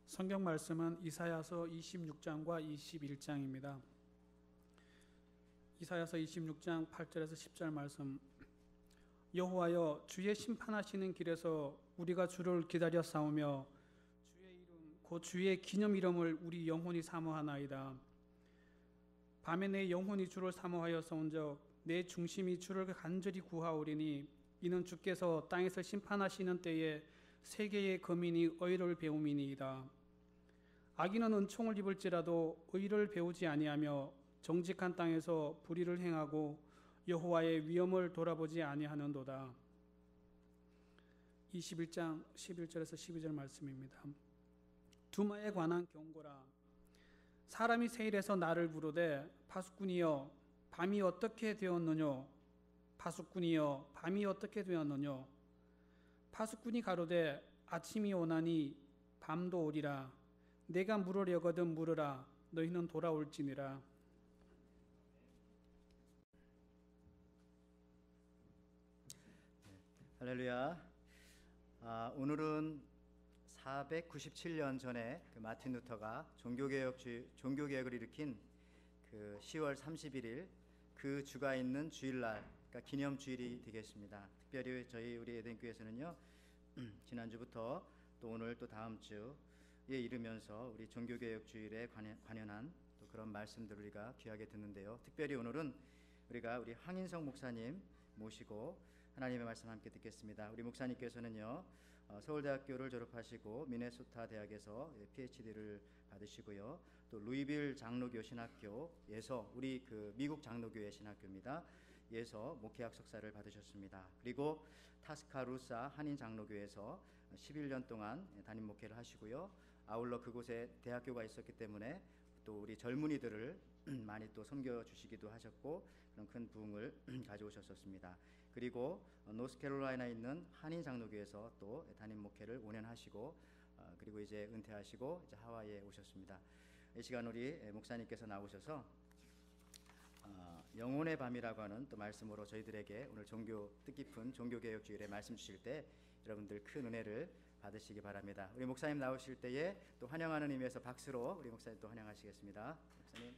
성경 말씀은 이사야서 26장과 21장입니다. 이사야서 26장 8절에서 10절 말씀. 여호와여, 주의 심판하시는 길에서 우리가 주를 기다려 싸우며 주의 이름 곧 주의 기념 이름을 우리 영혼이 사모하나이다. 밤에 내 영혼이 주를 사모하여서온즉 내 중심이 주를 간절히 구하오리니 이는 주께서 땅에서 심판하시는 때에 세계의 거민이 의를 배움이니이다. 악인은 은총을 입을지라도 의를 배우지 아니하며 정직한 땅에서 불의를 행하고 여호와의 위엄을 돌아보지 아니하는도다. 21장 11절에서 12절 말씀입니다. 두마에 관한 경고라. 사람이 세일에서 나를 부르되 파수꾼이여 밤이 어떻게 되었느뇨? 파수꾼이여 밤이 어떻게 되었느뇨? 파수꾼이 가로되 아침이 오나니 밤도 오리라. 내가 물으려거든 물으라. 너희는 돌아올지니라. 할렐루야. 오늘은 497년 전에 마틴 루터가 종교개혁을 일으킨 그 10월 31일 그 주가 있는 주일날, 그러니까 기념주일이 되겠습니다. 특별히 우리 에덴교회에서는요, 지난주부터 또 오늘 또 다음 주에 이르면서 우리 종교개혁주일에 관련한 또 그런 말씀들을 우리가 귀하게 듣는데요. 특별히 오늘은 우리가 우리 황인성 목사님 모시고 하나님의 말씀 함께 듣겠습니다. 우리 목사님께서는요, 서울대학교를 졸업하시고 미네소타 대학에서 PhD를 받으시고요, 또 루이빌 장로교 신학교에서 우리 그 미국 장로교회 신학교입니다. 에서 목회학 석사를 받으셨습니다. 그리고 타스카루사 한인 장로교에서 11년 동안 담임 목회를 하시고요, 아울러 그곳에 대학교가 있었기 때문에 또 우리 젊은이들을 많이 또 섬겨 주시기도 하셨고 그런 큰 부흥을 가져오셨었습니다. 그리고 노스캐롤라이나에 있는 한인 장로교에서 또 담임 목회를 5년 하시고 그리고 이제 은퇴하시고 이제 하와이에 오셨습니다. 이 시간 우리 목사님께서 나오셔서 영혼의 밤이라고 하는 또 말씀으로 저희들에게 오늘 뜻깊은 종교개혁주일에 말씀 주실 때 여러분들 큰 은혜를 받으시기 바랍니다. 우리 목사님 나오실 때에 또 환영하는 의미에서 박수로 우리 목사님 또 환영하시겠습니다. 목사님.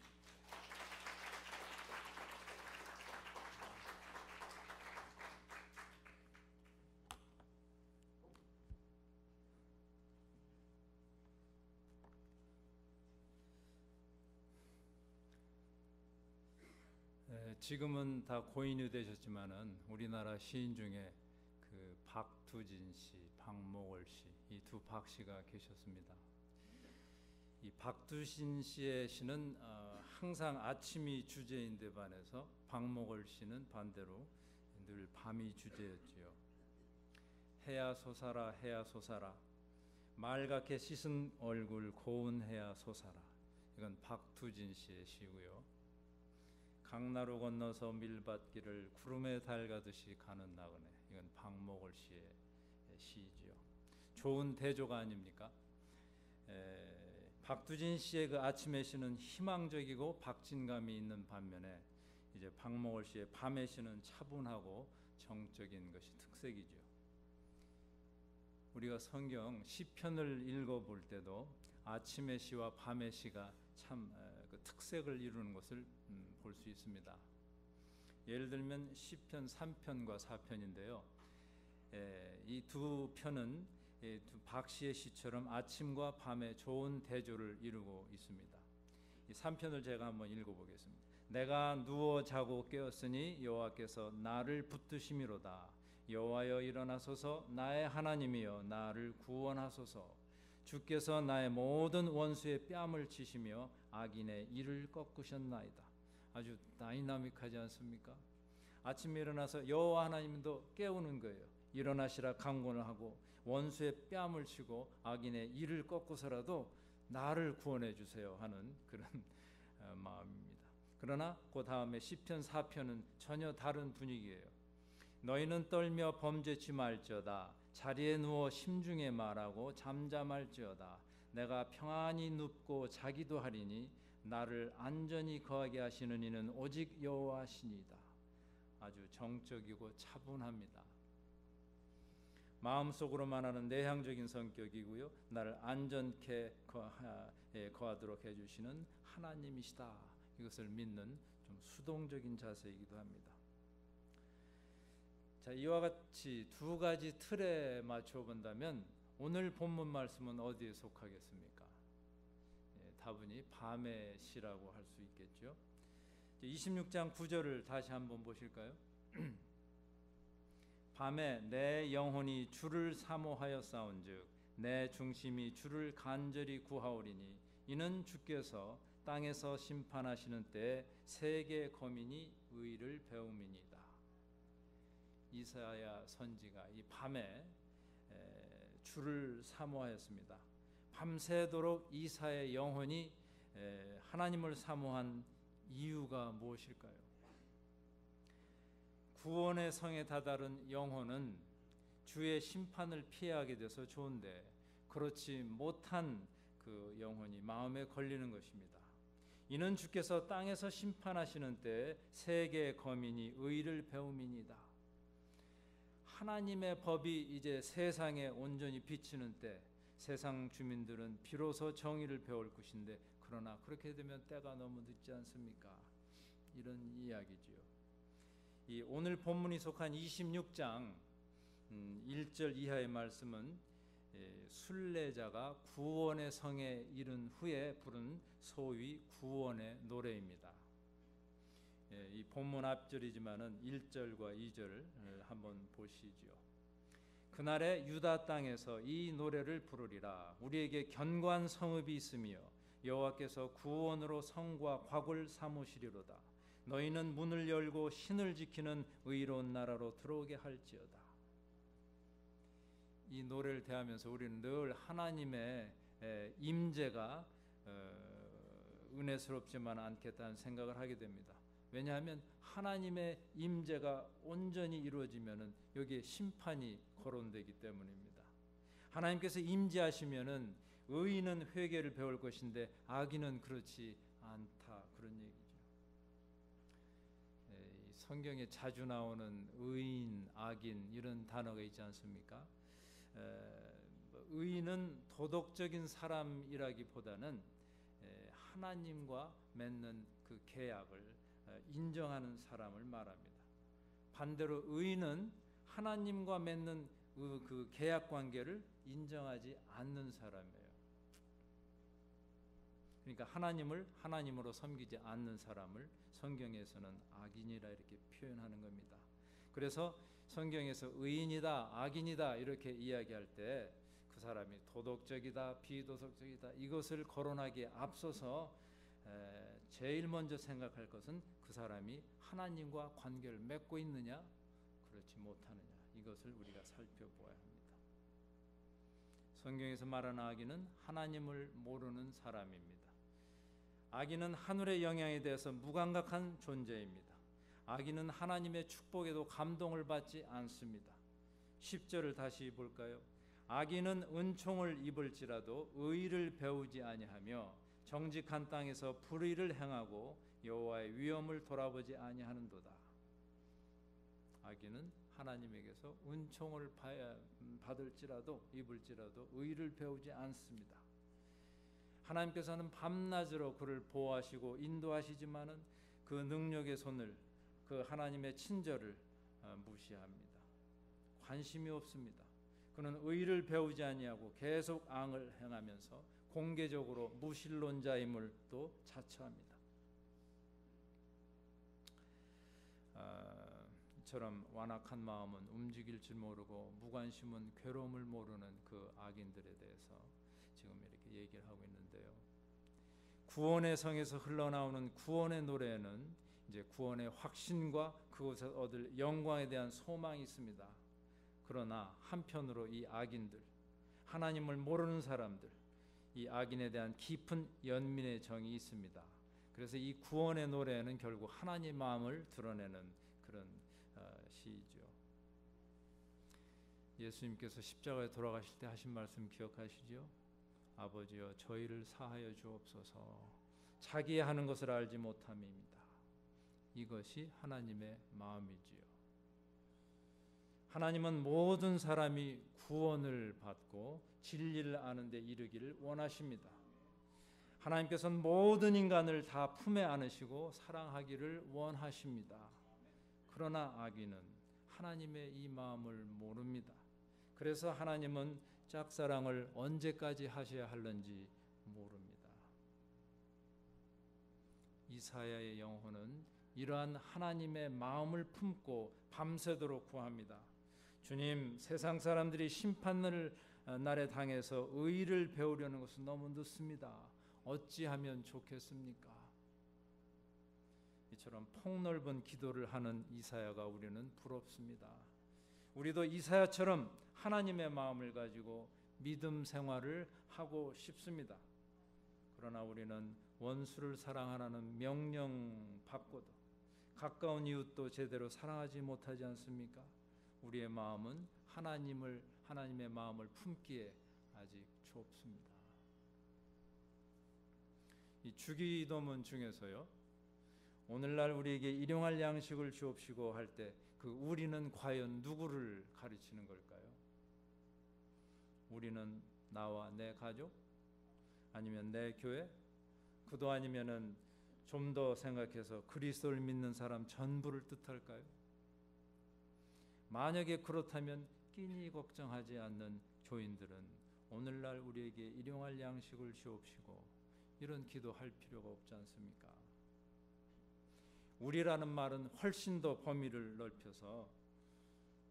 지금은 다 고인이 되셨지만은 우리나라 시인 중에 그 박두진 씨, 박목월 씨, 이 두 박씨가 계셨습니다. 이 박두진 씨의 시는 항상 아침이 주제인데 반해서 박목월 씨는 반대로 늘 밤이 주제였지요. 해야 솟아라, 해야 솟아라, 맑게 씻은 얼굴 고운 해야 솟아라. 이건 박두진 씨의 시고요. 강나루 건너서 밀밭길을 구름에 달 가듯이 가는 나그네, 이건 박목월 씨의 시이지요. 좋은 대조가 아닙니까? 박두진 씨의 그 아침의 시는 희망적이고 박진감이 있는 반면에 이제 박목월 씨의 밤의 시는 차분하고 정적인 것이 특색이죠. 우리가 성경 시편을 읽어볼 때도 아침의 시와 밤의 시가 참 그 특색을 이루는 것을 볼 수 있습니다. 예를 들면 시편 3편과 4편인데요. 이 두 편은 두 박씨의 시처럼 아침과 밤의 좋은 대조를 이루고 있습니다. 이 3편을 제가 한번 읽어보겠습니다. 내가 누워 자고 깨었으니 여호와께서 나를 붙드심이로다. 여호와여 일어나소서, 나의 하나님이여 나를 구원하소서. 주께서 나의 모든 원수의 뺨을 치시며 악인의 이를 꺾으셨나이다. 아주 다이나믹하지 않습니까? 아침에 일어나서 여호와 하나님도 깨우는 거예요. 일어나시라 강권을 하고 원수의 뺨을 치고 악인의 이를 꺾고서라도 나를 구원해 주세요 하는 그런 마음입니다. 그러나 그 다음에 시편 4편은 전혀 다른 분위기예요. 너희는 떨며 범죄치 말지어다. 자리에 누워 심중에 말하고 잠잠할지어다. 내가 평안히 눕고 자기도 하리니 나를 안전히 거하게 하시는 이는 오직 여호와시니이다. 아주 정적이고 차분합니다. 마음속으로만 하는 내향적인 성격이고요. 나를 안전케 거하도록 해주시는 하나님이시다. 이것을 믿는 좀 수동적인 자세이기도 합니다. 자, 이와 같이 두 가지 틀에 맞춰 본다면 오늘 본문 말씀은 어디에 속하겠습니까? 다분히 밤의 시라고 할 수 있겠죠. 26장 9절을 다시 한번 보실까요? 밤에 내 영혼이 주를 사모하여 싸운즉 내 중심이 주를 간절히 구하오리니 이는 주께서 땅에서 심판하시는 때에 세계 거민이 의를 배움이니이다. 이사야 선지가 이 밤에 주를 사모하였습니다. 밤새도록 이사의 영혼이 하나님을 사모한 이유가 무엇일까요? 구원의 성에 다다른 영혼은 주의 심판을 피하게 돼서 좋은데 그렇지 못한 그 영혼이 마음에 걸리는 것입니다. 이는 주께서 땅에서 심판하시는 때에 세계 거민이 의를 배움이니이다. 하나님의 법이 이제 세상에 온전히 비치는 때 세상 주민들은 비로소 정의를 배울 것인데 그러나 그렇게 되면 때가 너무 늦지 않습니까? 이런 이야기지요. 이 오늘 본문이 속한 26장 1절 이하의 말씀은 순례자가 구원의 성에 이른 후에 부른 소위 구원의 노래입니다. 이 본문 앞절이지만은 1절과 2절을 한번 보시지요. 그날에 유다 땅에서 이 노래를 부르리라. 우리에게 견고한 성읍이 있으며 여호와께서 구원으로 성과 곽을 삼으시리로다. 너희는 문을 열고 신을 지키는 의로운 나라로 들어오게 할지어다. 이 노래를 대하면서 우리는 늘 하나님의 임재가 은혜스럽지만 않겠다는 생각을 하게 됩니다. 왜냐하면 하나님의 임재가 온전히 이루어지면은 여기에 심판이 거론되기 때문입니다. 하나님께서 임재하시면은 의인은 회개를 배울 것인데 악인은 그렇지 않다, 그런 얘기죠. 성경에 자주 나오는 의인, 악인 이런 단어가 있지 않습니까? 의인은 도덕적인 사람이라기보다는 하나님과 맺는 그 계약을 인정하는 사람을 말합니다. 반대로 의인은 하나님과 맺는 그 계약 관계를 인정하지 않는 사람이에요. 그러니까 하나님을 하나님으로 섬기지 않는 사람을 성경에서는 악인이라 이렇게 표현하는 겁니다. 그래서 성경에서 의인이다, 악인이다 이렇게 이야기할 때 그 사람이 도덕적이다, 비도덕적이다 이것을 거론하기에 앞서서 제일 먼저 생각할 것은 그 사람이 하나님과 관계를 맺고 있느냐 그렇지 못하느냐 이것을 우리가 살펴보아야 합니다. 성경에서 말하는 악인은 하나님을 모르는 사람입니다. 악인은 하늘의 영향에 대해서 무감각한 존재입니다. 악인은 하나님의 축복에도 감동을 받지 않습니다. 10절을 다시 볼까요? 악인은 은총을 입을지라도 의를 배우지 아니하며 정직한 땅에서 불의를 행하고 여호와의 위엄을 돌아보지 아니하는도다. 악인은 하나님에게서 은총을 받을지라도 입을지라도 의를 배우지 않습니다. 하나님께서는 밤낮으로 그를 보호하시고 인도하시지만은 그 능력의 손을 그 하나님의 친절을 무시합니다. 관심이 없습니다. 그는 의를 배우지 아니하고 계속 앙을 행하면서 공개적으로 무신론자임을 또 자처합니다. 이처럼 완악한 마음은 움직일 줄 모르고 무관심은 괴로움을 모르는 그 악인들에 대해서 지금 이렇게 얘기를 하고 있는데요. 구원의 성에서 흘러나오는 구원의 노래에는 이제 구원의 확신과 그곳에서 얻을 영광에 대한 소망이 있습니다. 그러나 한편으로 이 악인들, 하나님을 모르는 사람들, 이 악인에 대한 깊은 연민의 정이 있습니다. 그래서 이 구원의 노래는 결국 하나님의 마음을 드러내는 그런 시이죠. 예수님께서 십자가에 돌아가실 때 하신 말씀 기억하시죠? 아버지여 저희를 사하여 주옵소서. 자기의 하는 것을 알지 못함입니다. 이것이 하나님의 마음이지요. 하나님은 모든 사람이 구원을 받고 진리를 아는 데 이르기를 원하십니다. 하나님께서는 모든 인간을 다 품에 안으시고 사랑하기를 원하십니다. 그러나 악인은 하나님의 이 마음을 모릅니다. 그래서 하나님은 짝사랑을 언제까지 하셔야 할는지 모릅니다. 이사야의 영혼은 이러한 하나님의 마음을 품고 밤새도록 구합니다. 주님, 세상 사람들이 심판을 날에 당해서 의를 배우려는 것은 너무 늦습니다. 어찌하면 좋겠습니까? 이처럼 폭넓은 기도를 하는 이사야가 우리는 부럽습니다. 우리도 이사야처럼 하나님의 마음을 가지고 믿음 생활을 하고 싶습니다. 그러나 우리는 원수를 사랑하라는 명령 받고도 가까운 이웃도 제대로 사랑하지 못하지 않습니까? 우리의 마음은 하나님의 마음을 품기에 아직 좁습니다. 이 주기도문 중에서요, 오늘날 우리에게 일용할 양식을 주옵시고 할 때 그 우리는 과연 누구를 가르치는 걸까요? 우리는 나와 내 가족? 아니면 내 교회? 그도 아니면은 좀 더 생각해서 그리스도를 믿는 사람 전부를 뜻할까요? 만약에 그렇다면 끼니 걱정하지 않는 교인들은 오늘날 우리에게 일용할 양식을 주옵시고 이런 기도할 필요가 없지 않습니까? 우리라는 말은 훨씬 더 범위를 넓혀서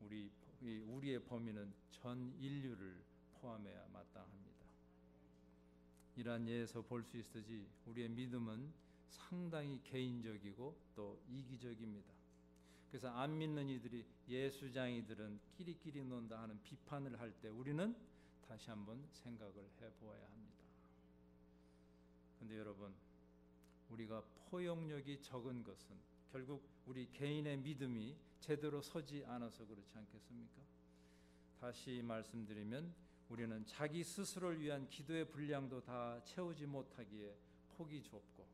우리의 범위는 전 인류를 포함해야 마땅합니다. 이러한 예에서 볼 수 있듯이 우리의 믿음은 상당히 개인적이고 또 이기적입니다. 그래서 안 믿는 이들이 예수장이들은 끼리끼리 논다 하는 비판을 할 때 우리는 다시 한번 생각을 해보아야 합니다. 그런데 여러분, 우리가 포용력이 적은 것은 결국 우리 개인의 믿음이 제대로 서지 않아서 그렇지 않겠습니까? 다시 말씀드리면 우리는 자기 스스로를 위한 기도의 분량도 다 채우지 못하기에 폭이 좁고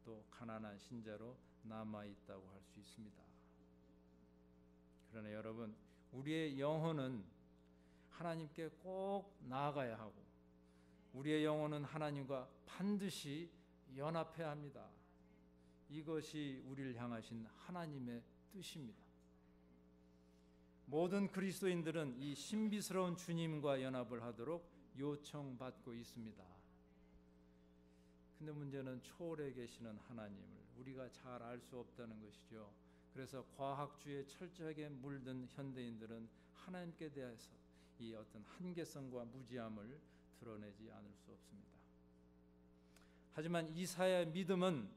또 가난한 신자로 남아있다고 할 수 있습니다. 그러나 여러분, 우리의 영혼은 하나님께 꼭 나아가야 하고 우리의 영혼은 하나님과 반드시 연합해야 합니다. 이것이 우리를 향하신 하나님의 뜻입니다. 모든 그리스도인들은 이 신비스러운 주님과 연합을 하도록 요청받고 있습니다. 근데 문제는 초월에 계시는 하나님을 우리가 잘 알 수 없다는 것이죠. 그래서 과학주의에 철저하게 물든 현대인들은 하나님께 대해서 이 어떤 한계성과 무지함을 드러내지 않을 수 없습니다. 하지만 이사야의 믿음은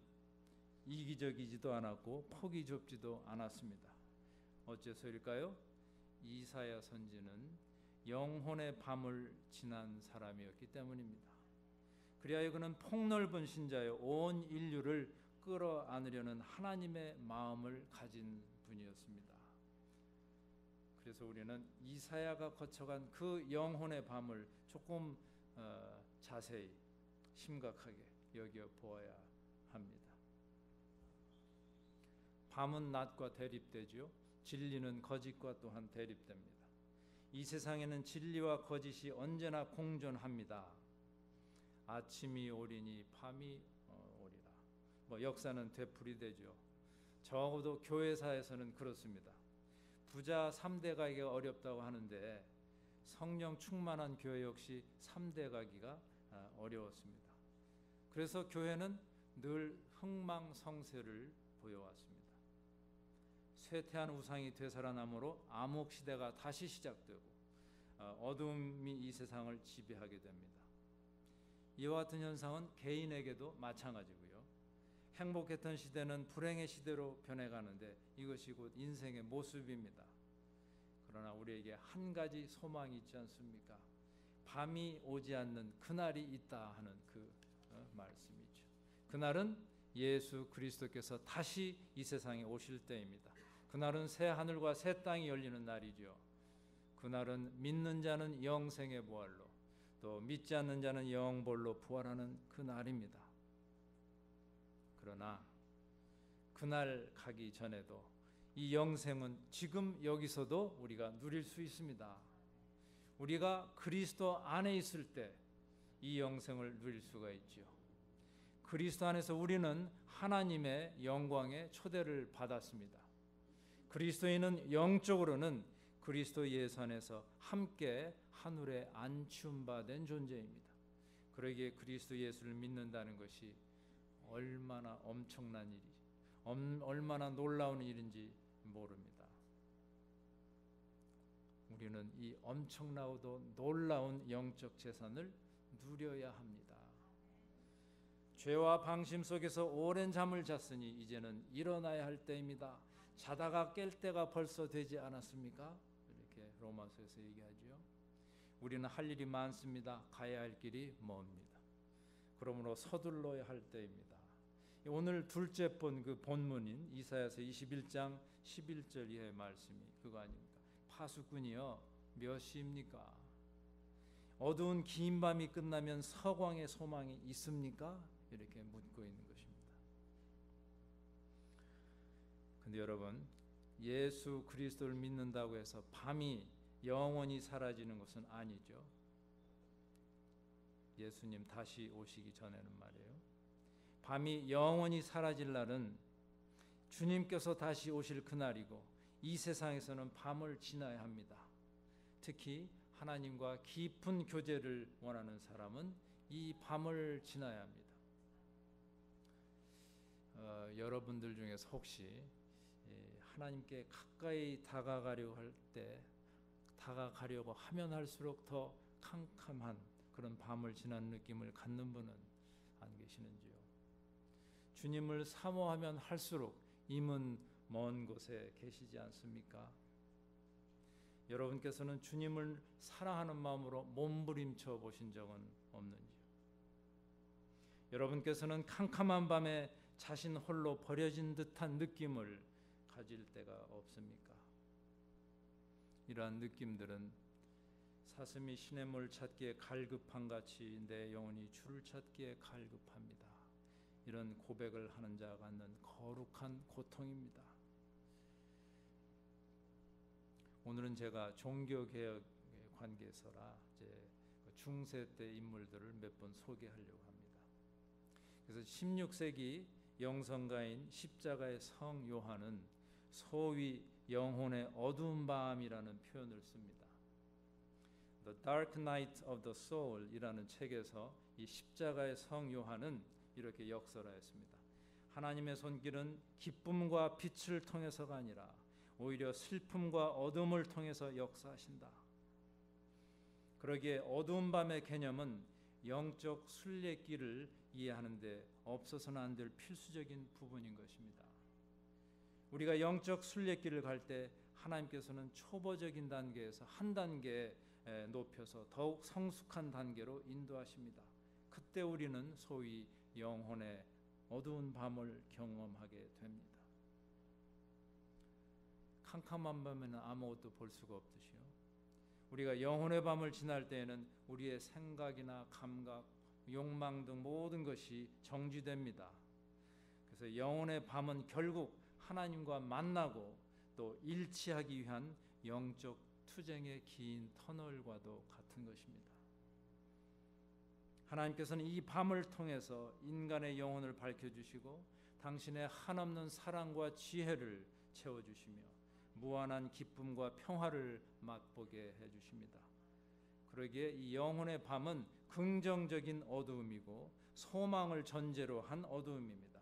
이기적이지도 않았고 폭이 좁지도 않았습니다. 어째서일까요? 이사야 선지는 영혼의 밤을 지난 사람이었기 때문입니다. 그리하여 그는 폭넓은 신자여 온 인류를 끌어안으려는 하나님의 마음을 가진 분이었습니다. 그래서 우리는 이사야가 거쳐간 그 영혼의 밤을 조금 자세히 심각하게 여겨보아야 합니다. 밤은 낮과 대립되죠. 진리는 거짓과 또한 대립됩니다. 이 세상에는 진리와 거짓이 언제나 공존합니다. 아침이 오리니 밤이 오리라. 역사는 되풀이되죠. 적어도 교회사에서는 그렇습니다. 부자 3대 가기가 어렵다고 하는데 성령 충만한 교회 역시 3대 가기가 어려웠습니다. 그래서 교회는 늘 흥망성쇠를 보여왔습니다. 쇠퇴한 우상이 되살아남으로 암흑시대가 다시 시작되고 어둠이 이 세상을 지배하게 됩니다. 이와 같은 현상은 개인에게도 마찬가지고요. 행복했던 시대는 불행의 시대로 변해가는데 이것이 곧 인생의 모습입니다. 그러나 우리에게 한 가지 소망이 있지 않습니까? 밤이 오지 않는 그날이 있다 하는 그 말씀이죠. 그날은 예수 그리스도께서 다시 이 세상에 오실 때입니다. 그날은 새 하늘과 새 땅이 열리는 날이죠. 그날은 믿는 자는 영생의 부활로 또 믿지 않는 자는 영벌로 부활하는 그 날입니다. 그러나 그날 가기 전에도 이 영생은 지금 여기서도 우리가 누릴 수 있습니다. 우리가 그리스도 안에 있을 때 이 영생을 누릴 수가 있지요. 그리스도 안에서 우리는 하나님의 영광의 초대를 받았습니다. 그리스도인은 영적으로는 그리스도 예수 안에서 함께 하늘에 안춤받은 존재입니다. 그러기에 그리스도 예수를 믿는다는 것이 얼마나 엄청난 일이지, 얼마나 놀라운 일인지 모릅니다. 우리는 이 엄청나고도 놀라운 영적 재산을 누려야 합니다. 죄와 방심 속에서 오랜 잠을 잤으니 이제는 일어나야 할 때입니다. 자다가 깰 때가 벌써 되지 않았습니까? 이렇게 로마서에서 얘기하죠. 우리는 할 일이 많습니다. 가야 할 길이 멉니다. 그러므로 서둘러야 할 때입니다. 오늘 둘째 본 그 본문인 이사야서 21장 11절 이하의 말씀이 그거 아닙니까? 파수꾼이여 몇 시입니까? 어두운 긴 밤이 끝나면 서광의 소망이 있습니까? 이렇게 묻고 있는 것입니다. 근데 여러분, 예수 그리스도를 믿는다고 해서 밤이 영원히 사라지는 것은 아니죠. 예수님 다시 오시기 전에는 말이에요. 밤이 영원히 사라질 날은 주님께서 다시 오실 그날이고 이 세상에서는 밤을 지나야 합니다. 특히 하나님과 깊은 교제를 원하는 사람은 이 밤을 지나야 합니다. 여러분들 중에서 혹시 하나님께 가까이 다가가려고 하면 할수록 더 캄캄한 그런 밤을 지난 느낌을 갖는 분은 안 계시는지요? 주님을 사모하면 할수록 임은 먼 곳에 계시지 않습니까? 여러분께서는 주님을 사랑하는 마음으로 몸부림쳐 보신 적은 없는지요? 여러분께서는 캄캄한 밤에 자신 홀로 버려진 듯한 느낌을 가질 때가 없습니까? 이러한 느낌들은 사슴이 시냇물 찾기에 갈급한 같이 내 영혼이 주를 찾기에 갈급합니다. 이런 고백을 하는 자가 갖는 거룩한 고통입니다. 오늘은 제가 종교개혁 관계서라 이제 중세 때 인물들을 몇 번 소개하려고 합니다. 그래서 16세기 영성가인 십자가의 성 요한은 소위 영혼의 어두운 밤이라는 표현을 씁니다. The Dark Night of the Soul이라는 책에서 이 십자가의 성 요한은 이렇게 역설하였습니다. 하나님의 손길은 기쁨과 빛을 통해서가 아니라 오히려 슬픔과 어둠을 통해서 역사하신다. 그러기에 어두운 밤의 개념은 영적 순례길을 이해하는 데 없어서는 안 될 필수적인 부분인 것입니다. 우리가 영적 순례길을 갈 때 하나님께서는 초보적인 단계에서 한 단계 높여서 더욱 성숙한 단계로 인도하십니다. 그때 우리는 소위 영혼의 어두운 밤을 경험하게 됩니다. 캄캄한 밤에는 아무것도 볼 수가 없듯이요. 우리가 영혼의 밤을 지날 때에는 우리의 생각이나 감각, 욕망 등 모든 것이 정지됩니다. 그래서 영혼의 밤은 결국 하나님과 만나고 또 일치하기 위한 영적 투쟁의 긴 터널과도 같은 것입니다. 하나님께서는 이 밤을 통해서 인간의 영혼을 밝혀주시고 당신의 한없는 사랑과 지혜를 채워주시며 무한한 기쁨과 평화를 맛보게 해주십니다. 그러기에 이 영혼의 밤은 긍정적인 어두움이고 소망을 전제로 한 어두움입니다.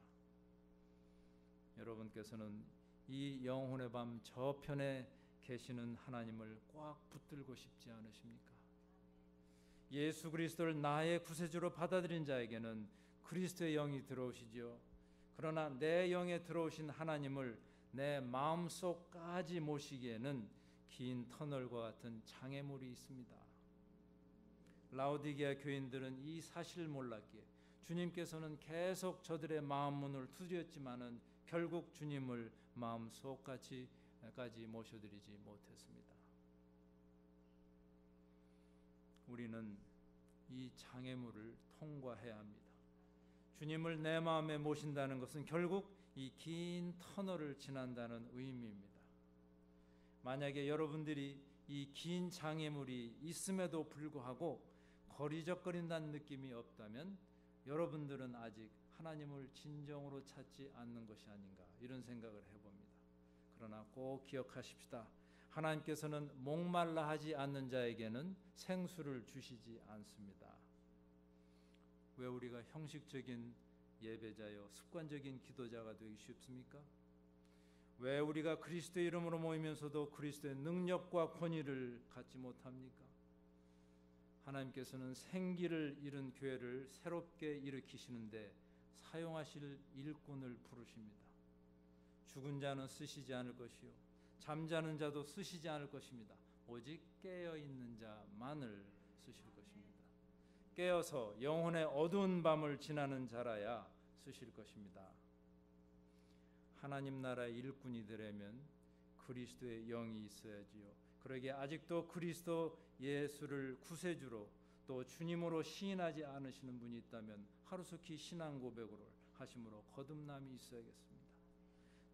여러분께서는 이 영혼의 밤 저편에 계시는 하나님을 꽉 붙들고 싶지 않으십니까? 예수 그리스도를 나의 구세주로 받아들인 자에게는 그리스도의 영이 들어오시지요. 그러나 내 영에 들어오신 하나님을 내 마음속까지 모시기에는 긴 터널과 같은 장애물이 있습니다. 라오디게아 교인들은 이 사실을 몰랐기에 주님께서는 계속 저들의 마음 문을 두드렸지만은 결국 주님을 마음속까지 모셔드리지 못했습니다. 우리는 이 장애물을 통과해야 합니다. 주님을 내 마음에 모신다는 것은 결국 이 긴 터널을 지난다는 의미입니다. 만약에 여러분들이 이 긴 장애물이 있음에도 불구하고 거리적거린다는 느낌이 없다면 여러분들은 아직 하나님을 진정으로 찾지 않는 것이 아닌가, 이런 생각을 해봅니다. 그러나 꼭 기억하십시다. 하나님께서는 목말라 하지 않는 자에게는 생수를 주시지 않습니다. 왜 우리가 형식적인 예배자요, 습관적인 기도자가 되기 쉽습니까? 왜 우리가 그리스도의 이름으로 모이면서도 그리스도의 능력과 권위를 갖지 못합니까? 하나님께서는 생기를 잃은 교회를 새롭게 일으키시는데 사용하실 일꾼을 부르십니다. 죽은 자는 쓰시지 않을 것이요 잠자는 자도 쓰시지 않을 것입니다. 오직 깨어있는 자만을 쓰실 것입니다. 깨어서 영혼의 어두운 밤을 지나는 자라야 쓰실 것입니다. 하나님 나라의 일꾼이 되려면 그리스도의 영이 있어야지요. 그러기에 아직도 그리스도 예수를 구세주로 또 주님으로 시인하지 않으시는 분이 있다면 하루속히 신앙 고백을 하심으로 거듭남이 있어야겠습니다.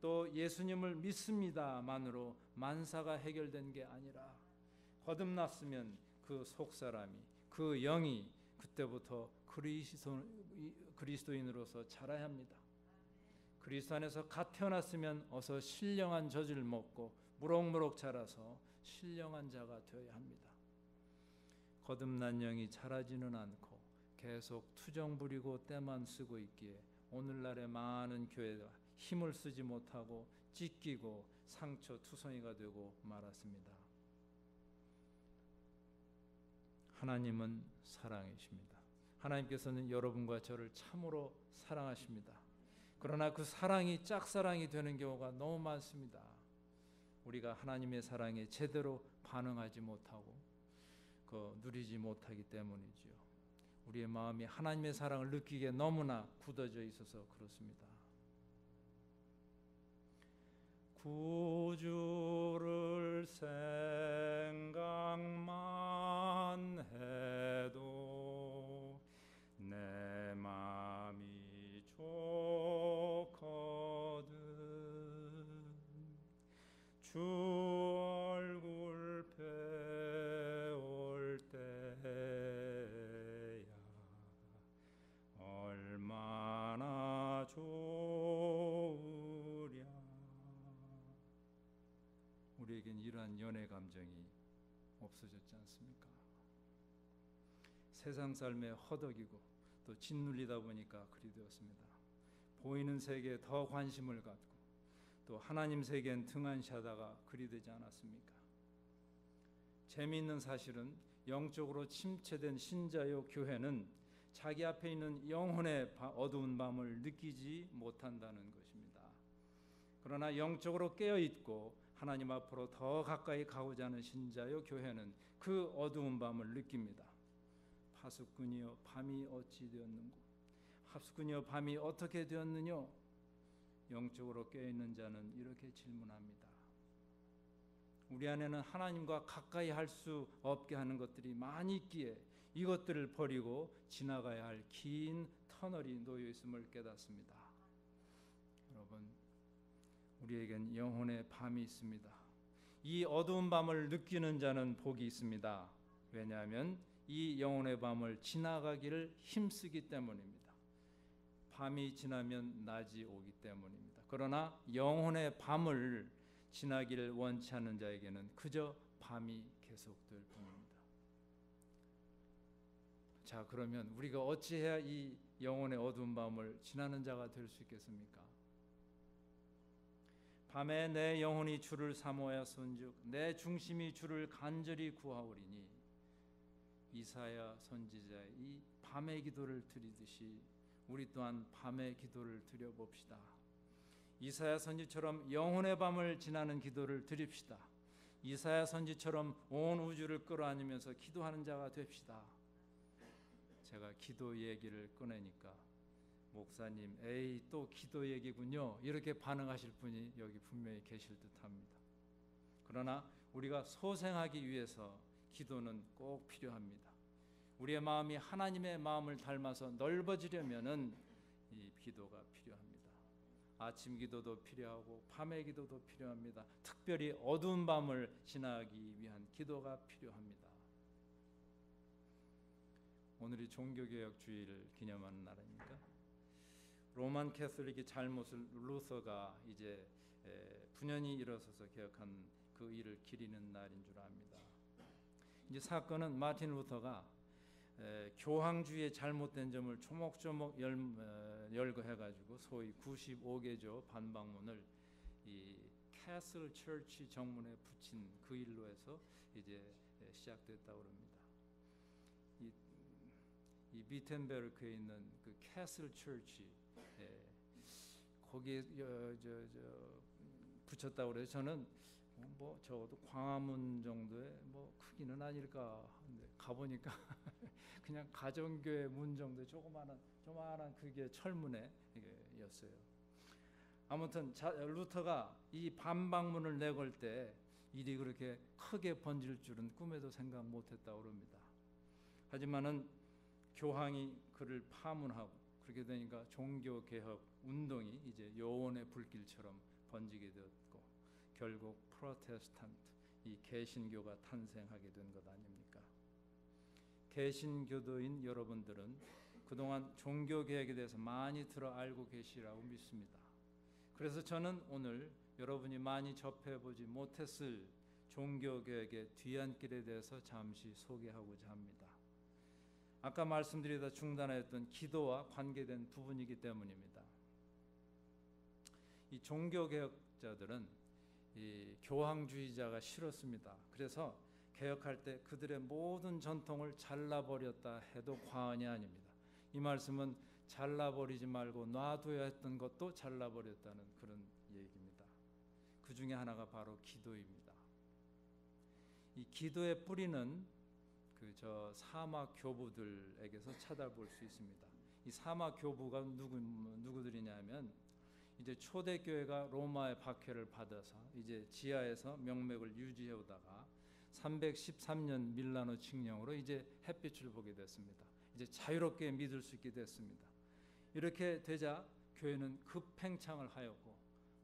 또 예수님을 믿습니다만으로 만사가 해결된 게 아니라 거듭났으면 그 속사람이, 그 영이 그때부터 그리스도인으로서 자라야 합니다. 그리스도 안에서 갓 태어났으면 어서 신령한 젖을 먹고 무럭무럭 자라서 신령한 자가 되어야 합니다. 거듭난 영이 자라지는 않고 계속 투정 부리고 때만 쓰고 있기에 오늘날의 많은 교회가 힘을 쓰지 못하고 찢기고 상처 투성이가 되고 말았습니다. 하나님은 사랑이십니다. 하나님께서는 여러분과 저를 참으로 사랑하십니다. 그러나 그 사랑이 짝사랑이 되는 경우가 너무 많습니다. 우리가 하나님의 사랑에 제대로 반응하지 못하고 누리지 못하기 때문이지요. 우리의 마음이 하나님의 사랑을 느끼기에 너무나 굳어져 있어서 그렇습니다. 구주를 생각만 해도 내 마음이 좋거든. 주 얼굴 배울 때야 얼마나 좋으랴. 우리에겐 이러한 연애 감정이 없어졌지 않습니까? 세상 삶에 허덕이고 또 짓눌리다 보니까 그리 되었습니다. 보이는 세계에 더 관심을 갖고 또 하나님 세계엔 등한시하다가 그리 되지 않았습니까? 재미있는 사실은 영적으로 침체된 신자요 교회는 자기 앞에 있는 영혼의 어두운 밤을 느끼지 못한다는 것입니다. 그러나 영적으로 깨어있고 하나님 앞으로 더 가까이 가고자 하는 신자요 교회는 그 어두운 밤을 느낍니다. 파수꾼이여 밤이 어찌 되었는고, 합수꾼이여 밤이 어떻게 되었느냐. 영적으로 깨어있는 자는 이렇게 질문합니다. 우리 안에는 하나님과 가까이 할 수 없게 하는 것들이 많이 있기에 이것들을 버리고 지나가야 할 긴 터널이 놓여 있음을 깨닫습니다. 여러분, 우리에겐 영혼의 밤이 있습니다. 이 어두운 밤을 느끼는 자는 복이 있습니다. 왜냐하면 이 영혼의 밤을 지나가기를 힘쓰기 때문입니다. 밤이 지나면 낮이 오기 때문입니다. 그러나 영혼의 밤을 지나기를 원치 않는 자에게는 그저 밤이 계속될 뿐입니다. 자, 그러면 우리가 어찌해야 이 영혼의 어두운 밤을 지나는 자가 될 수 있겠습니까? 밤에 내 영혼이 주를 사모하였은즉 내 중심이 주를 간절히 구하오리니. 이사야 선지자의 이 밤의 기도를 드리듯이 우리 또한 밤의 기도를 드려봅시다. 이사야 선지처럼 영혼의 밤을 지나는 기도를 드립시다. 이사야 선지처럼 온 우주를 끌어안으면서 기도하는 자가 됩시다. 제가 기도 얘기를 꺼내니까 목사님, 에이 또 기도 얘기군요, 이렇게 반응하실 분이 여기 분명히 계실 듯합니다. 그러나 우리가 소생하기 위해서 기도는 꼭 필요합니다. 우리의 마음이 하나님의 마음을 닮아서 넓어지려면은 이 기도가 필요합니다. 아침 기도도 필요하고 밤의 기도도 필요합니다. 특별히 어두운 밤을 지나기 위한 기도가 필요합니다. 오늘이 종교개혁 주의를 기념하는 날입니까? 로만 캐톨릭의 잘못을 루서가 이제 분연히 일어서서 개혁한 그 일을 기리는 날인 줄 압니다. 이제 사건은 마틴 루터가 교황주의의 잘못된 점을 조목조목 열거해가지고 소위 95개조 반박문을 이 캐슬 처치 정문에 붙인 그 일로 해서 이제 시작됐다고 합니다. 이 비텐베르크에 있는 그 캐슬 처치 거기에 붙였다고 그래서 저는 뭐 적어도 광화문 정도의 뭐 크기는 아닐까 하는데 가보니까 그냥 가정교회 문 정도의 조그마한 그게 철문에였어요. 아무튼 루터가 이 반박문을 내걸 때 일이 그렇게 크게 번질 줄은 꿈에도 생각 못했다고 합니다. 하지만은 교황이 그를 파문하고 그렇게 되니까 종교개혁 운동이 이제 여원의 불길처럼 번지게 되었고 결국 프로테스탄트 이 개신교가 탄생하게 된 것 아닙니까? 개신교도인 여러분들은 그동안 종교개혁에 대해서 많이 들어 알고 계시라고 믿습니다. 그래서 저는 오늘 여러분이 많이 접해보지 못했을 종교개혁의 뒤안길에 대해서 잠시 소개하고자 합니다. 아까 말씀드리다 중단하였던 기도와 관계된 부분이기 때문입니다. 이 종교개혁자들은 이 교황주의자가 싫었습니다. 그래서 개혁할 때 그들의 모든 전통을 잘라버렸다 해도 과언이 아닙니다. 이 말씀은 잘라버리지 말고 놔둬야 했던 것도 잘라버렸다는 그런 얘기입니다. 그 중에 하나가 바로 기도입니다. 이 기도의 뿌리는 사막 교부들에게서 찾아볼 수 있습니다. 이 사막 교부가 누구들이냐면 이제 초대교회가 로마의 박해를 받아서 이제 지하에서 명맥을 유지해 오다가 313년 밀라노 칙령으로 이제 햇빛을 보게 됐습니다. 이제 자유롭게 믿을 수 있게 됐습니다. 이렇게 되자 교회는 급팽창을 하였고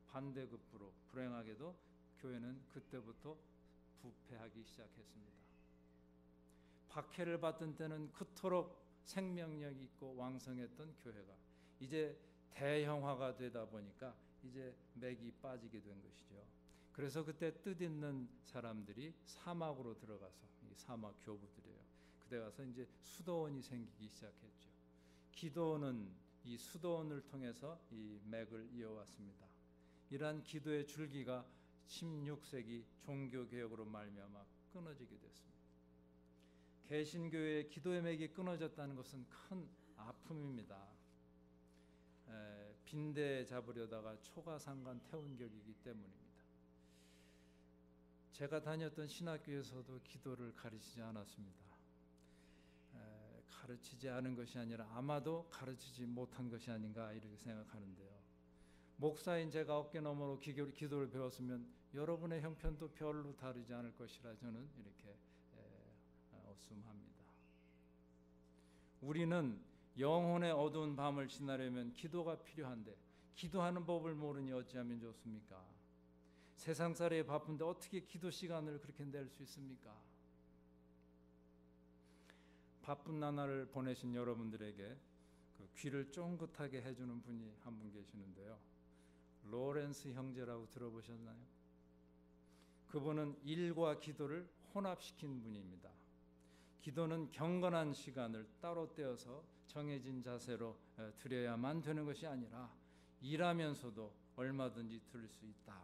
반대급부로 불행하게도 교회는 그때부터 부패하기 시작했습니다. 박해를 받던 때는 그토록 생명력이 있고 왕성했던 교회가 이제 대형화가 되다 보니까 이제 맥이 빠지게 된 것이죠. 그래서 그때 뜻있는 사람들이 사막으로 들어가서 이 사막 교부들이에요. 그때 가서 이제 수도원이 생기기 시작했죠. 기도는 이 수도원을 통해서 이 맥을 이어왔습니다. 이러한 기도의 줄기가 16세기 종교개혁으로 말미암아 끊어지게 됐습니다. 개신교회의 기도의 맥이 끊어졌다는 것은 큰 아픔입니다. 빈대 잡으려다가 초가상간 태운 격이기 때문입니다. 제가 다녔던 신학교에서도 기도를 가르치지 않았습니다. 가르치지 않은 것이 아니라 아마도 가르치지 못한 것이 아닌가 이렇게 생각하는데요. 목사인 제가 어깨너머로 기도를 배웠으면 여러분의 형편도 별로 다르지 않을 것이라 저는 이렇게 없음합니다. 우리는 영혼의 어두운 밤을 지나려면 기도가 필요한데 기도하는 법을 모르니 어찌하면 좋습니까? 세상살이에 바쁜데 어떻게 기도 시간을 그렇게 낼 수 있습니까? 바쁜 나날을 보내신 여러분들에게 그 귀를 쫑긋하게 해주는 분이 한 분 계시는데요. 로렌스 형제라고 들어보셨나요? 그분은 일과 기도를 혼합시킨 분입니다. 기도는 경건한 시간을 따로 떼어서 정해진 자세로 드려야만 되는 것이 아니라 일하면서도 얼마든지 드릴 수 있다.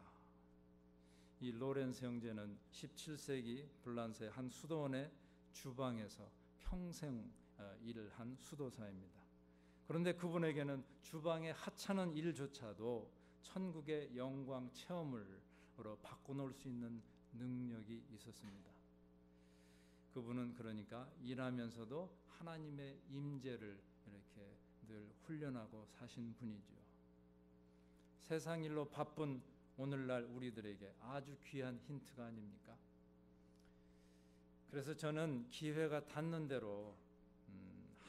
이 로렌스 형제는 17세기 블란스의 한 수도원의 주방에서 평생 일을 한 수도사입니다. 그런데 그분에게는 주방의 하찮은 일조차도 천국의 영광 체험으로 바꿔놓을 수 있는 능력이 있었습니다. 그분은 그러니까 일하면서도 하나님의 임재를 이렇게 늘 훈련하고 사신 분이죠. 세상 일로 바쁜 오늘날 우리들에게 아주 귀한 힌트가 아닙니까? 그래서 저는 기회가 닿는 대로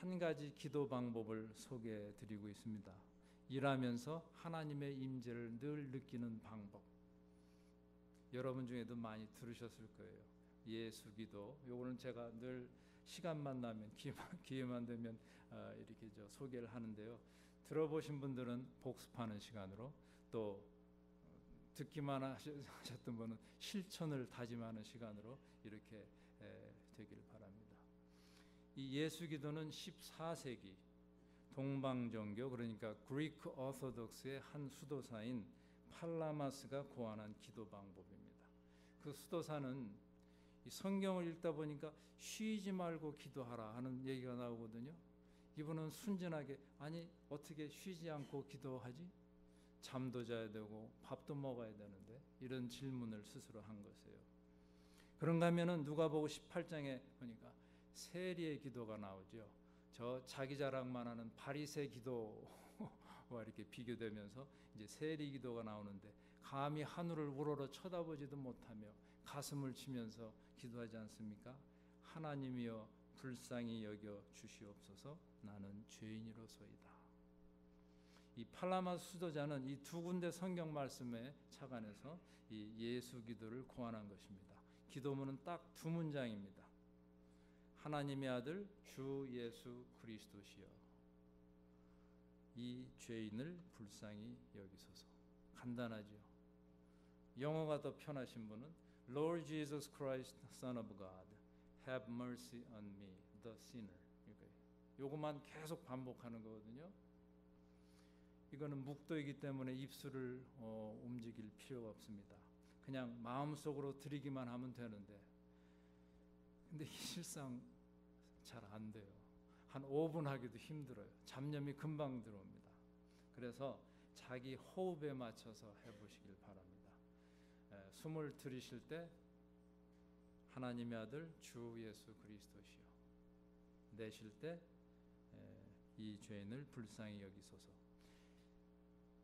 한 가지 기도 방법을 소개해 드리고 있습니다. 일하면서 하나님의 임재를 늘 느끼는 방법. 여러분 중에도 많이 들으셨을 거예요. 예수기도. 요거는 제가 늘 시간만 나면 기회만 되면 이렇게 소개를 하는데요. 들어보신 분들은 복습하는 시간으로, 또 듣기만 하셨던 분은 실천을 다짐하는 시간으로 이렇게 되길 바랍니다. 이 예수기도는 14세기 동방정교, 그러니까 그리크 오소독스의 한 수도사인 팔라마스가 고안한 기도 방법입니다. 그 수도사는 이 성경을 읽다 보니까 쉬지 말고 기도하라 하는 얘기가 나오거든요. 이분은 순진하게, 아니 어떻게 쉬지 않고 기도하지? 잠도 자야 되고 밥도 먹어야 되는데, 이런 질문을 스스로 한 것이에요. 그런가 하면은 누가복음 18장에 보니까 세리의 기도가 나오죠. 저 자기 자랑만 하는 바리새 기도와 이렇게 비교되면서 이제 세리 기도가 나오는데, 감히 하늘을 우러러 쳐다보지도 못하며 가슴을 치면서 기도하지 않습니까? 하나님이여 불쌍히 여겨 주시옵소서, 나는 죄인이로소이다. 이 팔라마스 수도자는 이 두 군데 성경 말씀에 착안해서 이 예수 기도를 고안한 것입니다. 기도문은 딱 두 문장입니다. 하나님의 아들 주 예수 그리스도시여, 이 죄인을 불쌍히 여기소서. 간단하죠. 영어가 더 편하신 분은 Lord Jesus Christ, Son of God, have mercy on me, the sinner. 요것만 계속 반복하는 거거든요. 이거는 묵도이기 때문에 입술을 움직일 필요가 없습니다. 그냥 마음속으로 드리기만 하면 되는데, 근데 실상 잘 안 돼요. 한 5분 하기도 힘들어요. 잡념이 금방 들어옵니다. 그래서 자기 호흡에 맞춰서 해보시길 바랍니다. 숨을 들이쉴 때 하나님의 아들 주 예수 그리스도시여, 내쉴 때 이 죄인을 불쌍히 여기소서.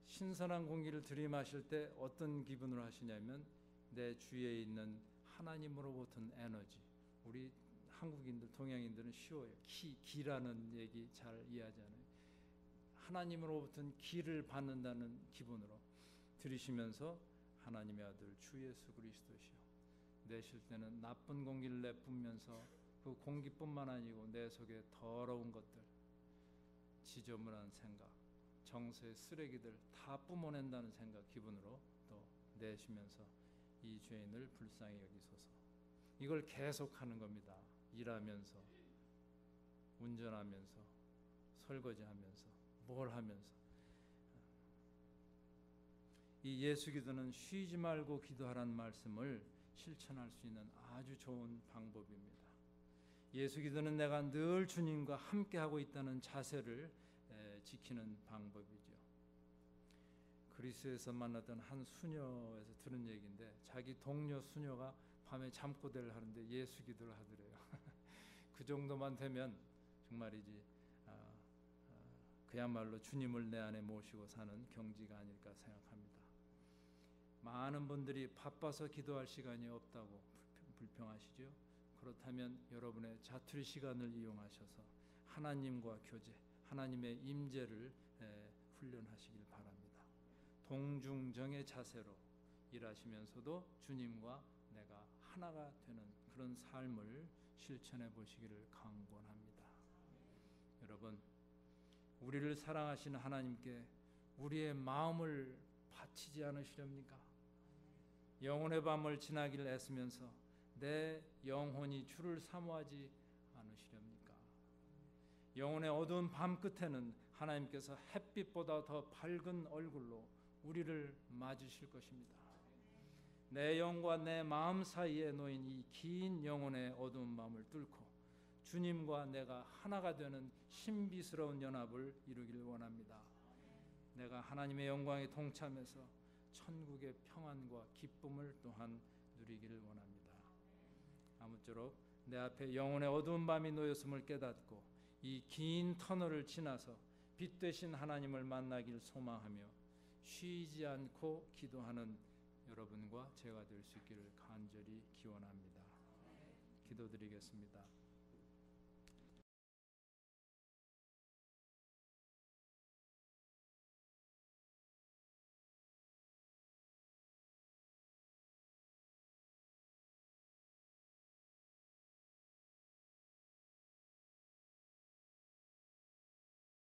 신선한 공기를 들이마실 때 어떤 기분으로 하시냐면, 내 주위에 있는 하나님으로부터는 에너지, 우리 한국인들, 동양인들은 쉬워요. 기라는 얘기 잘 이해하잖아요. 하나님으로부터는 기를 받는다는 기분으로 들이쉬면서 하나님의 아들 주 예수 그리스도시여, 내쉴 때는 나쁜 공기를 내뿜면서 그 공기뿐만 아니고 내 속에 더러운 것들, 지저분한 생각, 정서의 쓰레기들 다 뿜어낸다는 생각, 기분으로 또 내쉬면서 이 죄인을 불쌍히 여기소서. 이걸 계속하는 겁니다. 일하면서, 운전하면서, 설거지하면서, 뭘 하면서. 이 예수기도는 쉬지 말고 기도하라는 말씀을 실천할 수 있는 아주 좋은 방법입니다. 예수기도는 내가 늘 주님과 함께하고 있다는 자세를 지키는 방법이죠. 그리스에서 만났던 한 수녀에서 들은 얘기인데, 자기 동료 수녀가 밤에 잠꼬대를 하는데 예수기도를 하더래요. 그 정도만 되면 정말이지 그야말로 주님을 내 안에 모시고 사는 경지가 아닐까 생각합니다. 많은 분들이 바빠서 기도할 시간이 없다고 불평하시죠. 그렇다면 여러분의 자투리 시간을 이용하셔서 하나님과 교제, 하나님의 임재를 훈련하시길 바랍니다. 동중정의 자세로 일하시면서도 주님과 내가 하나가 되는 그런 삶을 실천해 보시기를 강권합니다. 여러분, 우리를 사랑하시는 하나님께 우리의 마음을 바치지 않으시렵니까? 영혼의 밤을 지나기를 애쓰면서 내 영혼이 주를 사모하지 않으시렵니까? 영혼의 어두운 밤 끝에는 하나님께서 햇빛보다 더 밝은 얼굴로 우리를 맞으실 것입니다. 내 영과 내 마음 사이에 놓인 이 긴 영혼의 어두운 밤을 뚫고 주님과 내가 하나가 되는 신비스러운 연합을 이루기를 원합니다. 내가 하나님의 영광에 동참해서 천국의 평안과 기쁨을 또한 누리기를 원합니다. 아무쪼록 내 앞에 영혼의 어두운 밤이 놓였음을 깨닫고 이 긴 터널을 지나서 빛 되신 하나님을 만나길 소망하며 쉬지 않고 기도하는 여러분과 제가 될 수 있기를 간절히 기원합니다. 기도드리겠습니다.